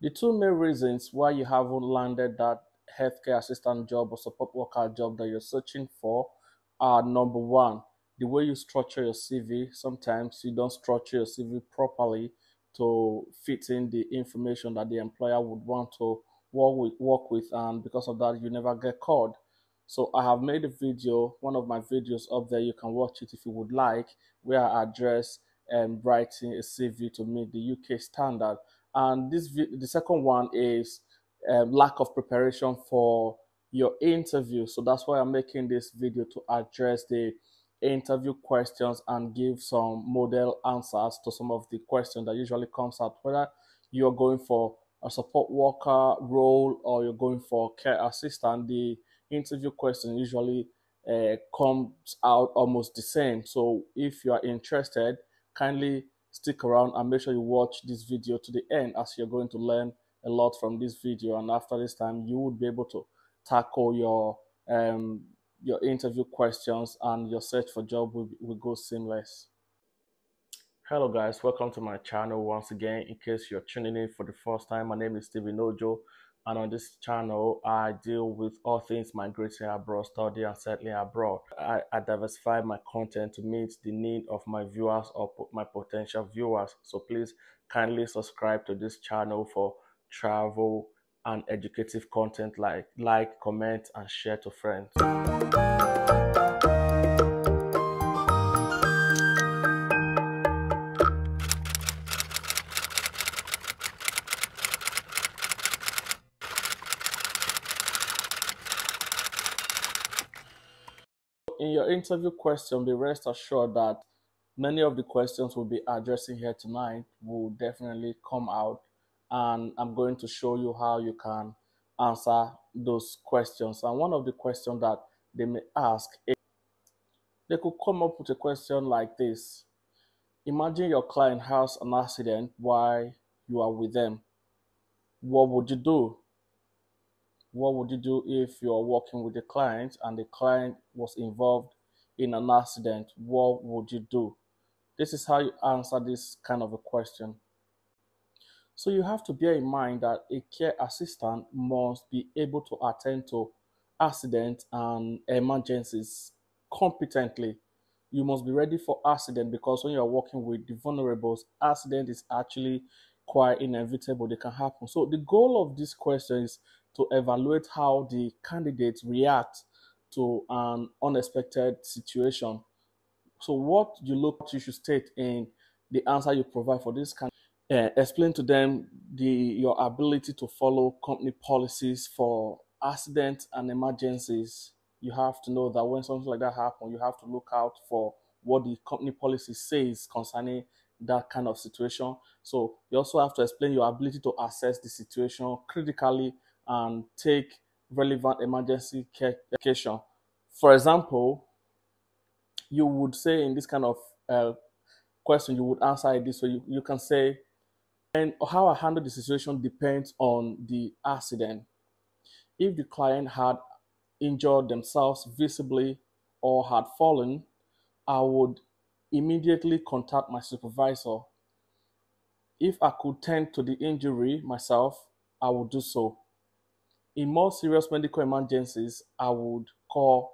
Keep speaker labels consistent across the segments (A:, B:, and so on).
A: The two main reasons why you haven't landed that healthcare assistant job or support worker job that you're searching for are: number one, the way you structure your CV. Sometimes you don't structure your CV properly to fit in the information that the employer would want to work with, and because of that, you never get called. So I have made a video, one of my videos up there. You can watch it if you would like, where I address writing a CV to meet the UK standard. And the second one is lack of preparation for your interview. So that's why I'm making this video, to address the interview questions and give some model answers to some of the questions that usually comes out, whether you're going for a support worker role or you're going for care assistant. The interview question usually comes out almost the same. So if you are interested, kindly stick around and make sure you watch this video to the end, as you're going to learn a lot from this video. And after this time, you would be able to tackle your interview questions, and your search for job will go seamless. Hello guys, welcome to my channel once again. In case you're tuning in for the first time, my name is Stephen Ojo, and on this channel I deal with all things migrating abroad, study and settling abroad. I diversify my content to meet the need of my viewers or my potential viewers. So please kindly subscribe to this channel for travel and educative content. Like, comment and share to friends. In your interview question, be rest assured that many of the questions we'll be addressing here tonight will definitely come out, and I'm going to show you how you can answer those questions. And one of the questions that they may ask is, they could come up with a question like this: imagine your client has an accident while you are with them. What would you do? What would you do if you are working with a client and the client was involved in an accident? What would you do? This is how you answer this kind of a question. So you have to bear in mind that a care assistant must be able to attend to accidents and emergencies competently. You must be ready for accident, because when you are working with the vulnerables, accident is actually quite inevitable. They can happen. So the goal of this question is to evaluate how the candidate reacts to an unexpected situation. So what you should state in the answer you provide for this kind. Explain to them your ability to follow company policies for accidents and emergencies. You have to know that when something like that happens, you have to look out for what the company policy says concerning that kind of situation. So you also have to explain your ability to assess the situation critically and take relevant emergency care action. For example, you would say in this kind of question, you would answer it this way. You can say, and how I handle the situation depends on the accident. If the client had injured themselves visibly or had fallen, I would immediately contact my supervisor. If I could tend to the injury myself, I would do so. In more serious medical emergencies, I would call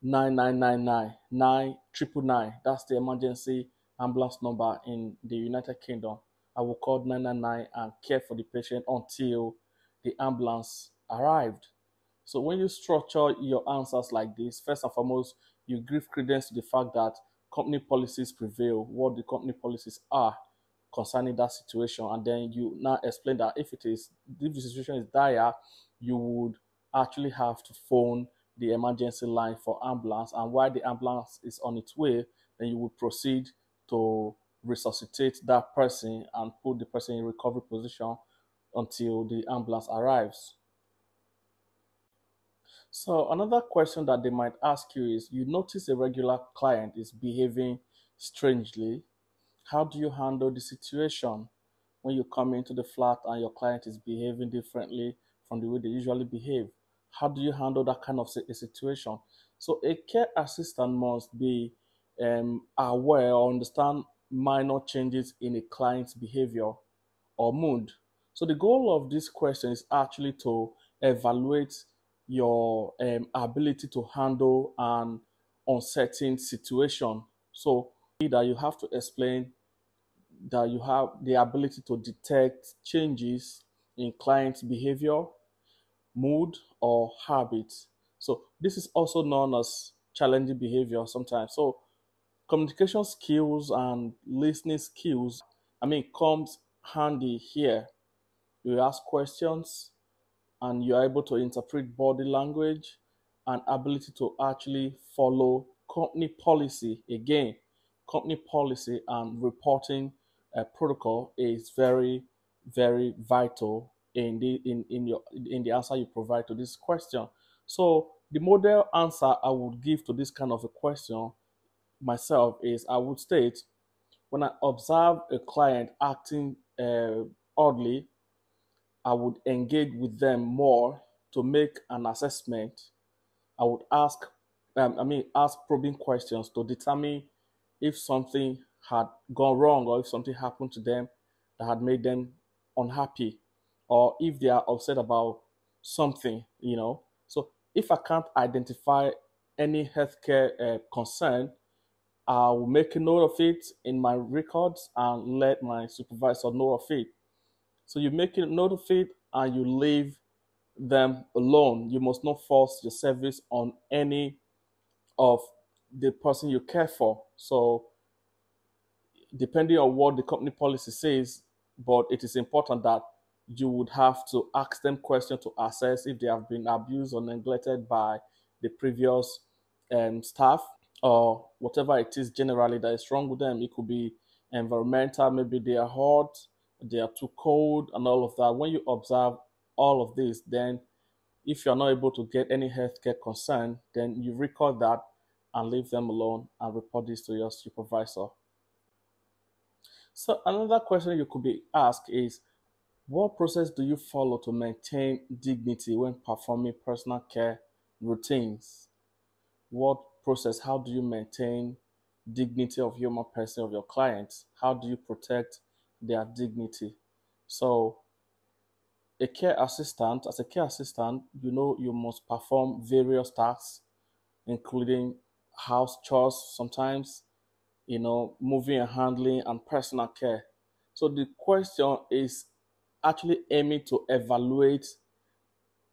A: 9999, 999. That's the emergency ambulance number in the United Kingdom. I will call 999 and care for the patient until the ambulance arrived. So when you structure your answers like this, first and foremost, you give credence to the fact that company policies prevail, what the company policies are concerning that situation, and then you now explain that if the situation is dire, you would actually have to phone the emergency line for ambulance, and while the ambulance is on its way, then you will proceed to resuscitate that person and put the person in recovery position until the ambulance arrives. So another question that they might ask you is, you notice a regular client is behaving strangely. How do you handle the situation when you come into the flat and your client is behaving differently from the way they usually behave? How do you handle that kind of a situation? So a care assistant must be aware or understand minor changes in a client's behavior or mood. So the goal of this question is actually to evaluate your ability to handle an uncertain situation. So that you have to explain that you have the ability to detect changes in client behavior, mood, or habits. So this is also known as challenging behavior sometimes. So communication skills and listening skills, comes handy here. You ask questions and you're able to interpret body language and ability to actually follow company policy. Again, company policy and reporting protocol is very, very vital in the answer you provide to this question. So the model answer I would give to this kind of a question myself is I would state, when I observe a client acting oddly, I would engage with them more to make an assessment. I would ask probing questions to determine if something had gone wrong or if something happened to them that had made them unhappy, or if they are upset about something. So if I can't identify any healthcare concern, I will make a note of it in my records and let my supervisor know of it. So you make a note of it and you leave them alone. You must not force your service on any of the person you care for. So depending on what the company policy says, but it is important that you would have to ask them questions to assess if they have been abused or neglected by the previous staff, or whatever it is generally that is wrong with them. It could be environmental, maybe they are hot, they are too cold, and all of that. When you observe all of this, then if you're not able to get any healthcare concern, then you record that and leave them alone and report this to your supervisor. So another question you could be asked is, what process do you follow to maintain dignity when performing personal care routines? What process, how do you maintain dignity of human person, of your clients? How do you protect their dignity? So as a care assistant, you must perform various tasks, including house chores sometimes, moving and handling, and personal care. So the question is actually aiming to evaluate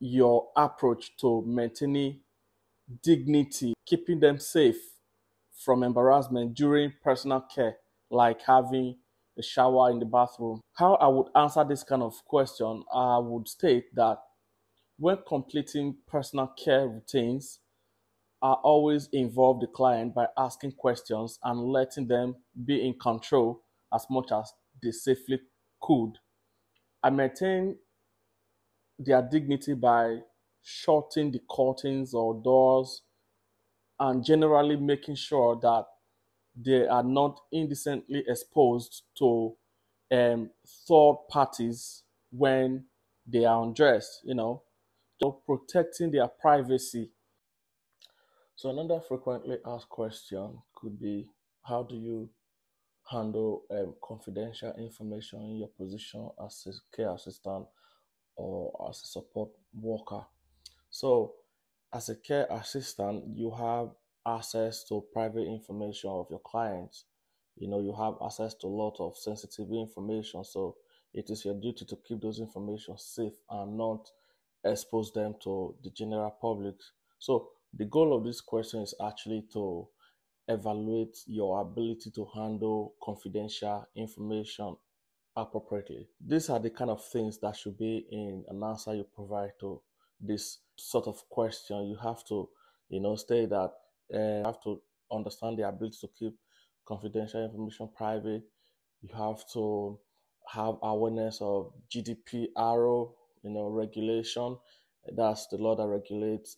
A: your approach to maintaining dignity, keeping them safe from embarrassment during personal care, like having a shower in the bathroom. How I would answer this kind of question, I would state that when completing personal care routines, I always involve the client by asking questions and letting them be in control as much as they safely could. I maintain their dignity by shutting the curtains or doors and generally making sure that they are not indecently exposed to third parties when they are undressed. So protecting their privacy. So another frequently asked question could be, how do you handle confidential information in your position as a care assistant or as a support worker? So, as a care assistant, you have access to private information of your clients. You have access to a lot of sensitive information. So, it is your duty to keep those information safe and not expose them to the general public. So, the goal of this question is actually to evaluate your ability to handle confidential information appropriately. These are the kind of things that should be in an answer you provide to this sort of question. You have to, state that you have to understand the ability to keep confidential information private. You have to have awareness of GDPR, regulation. That's the law that regulates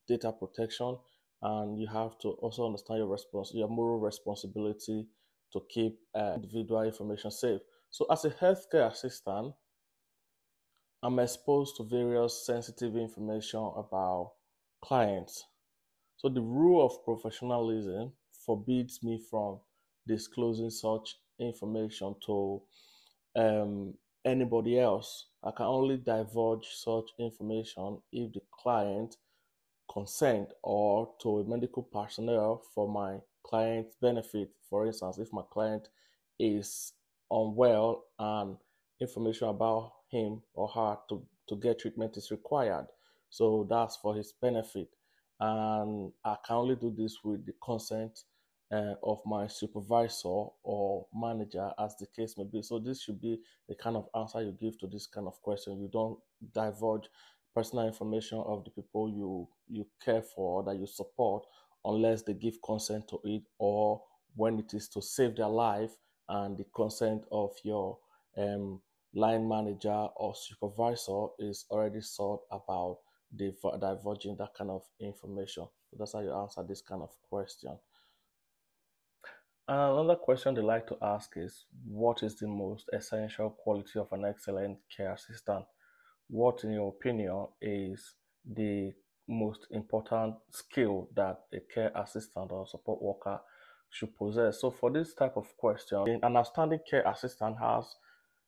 A: data protection, and you have to also understand your moral responsibility to keep individual information safe. So, as a healthcare assistant, I'm exposed to various sensitive information about clients. So, the rule of professionalism forbids me from disclosing such information to anybody else. I can only divulge such information if the client consent or to a medical personnel for my client's benefit. For instance, if my client is unwell and information about him or her to get treatment is required. So that's for his benefit. And I can only do this with the consent of my supervisor or manager, as the case may be. So this should be the kind of answer you give to this kind of question. You don't divulge personal information of the people you care for, that you support, unless they give consent to it, or when it is to save their life and the consent of your um, line manager or supervisor is already sought about divulging that kind of information. So that's how you answer this kind of question. Another question they like to ask is, what is the most essential quality of an excellent care assistant? What, in your opinion, is the most important skill that a care assistant or support worker should possess? So, for this type of question, an outstanding care assistant has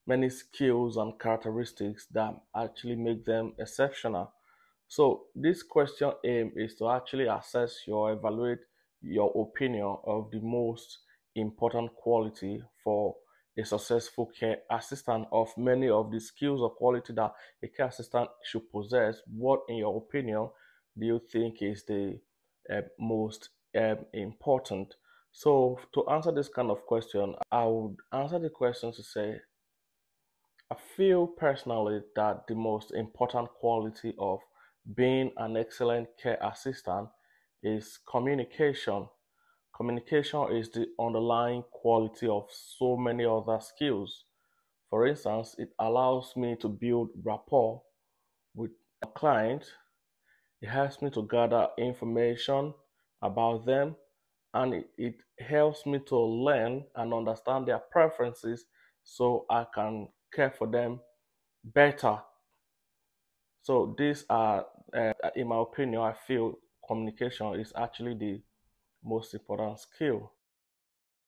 A: many skills and characteristics that actually make them exceptional. So this question aim is to actually assess your evaluate your opinion of the most important quality for a successful care assistant. Of many of the skills or quality that a care assistant should possess, what in your opinion do you think is the most important? So to answer this kind of question, I would answer the question to say, I feel personally that the most important quality of being an excellent care assistant is communication. Communication is the underlying quality of so many other skills. For instance, it allows me to build rapport with a client. It helps me to gather information about them, and it helps me to learn and understand their preferences so I can care for them better. So these are, in my opinion, I feel communication is actually the most important skill.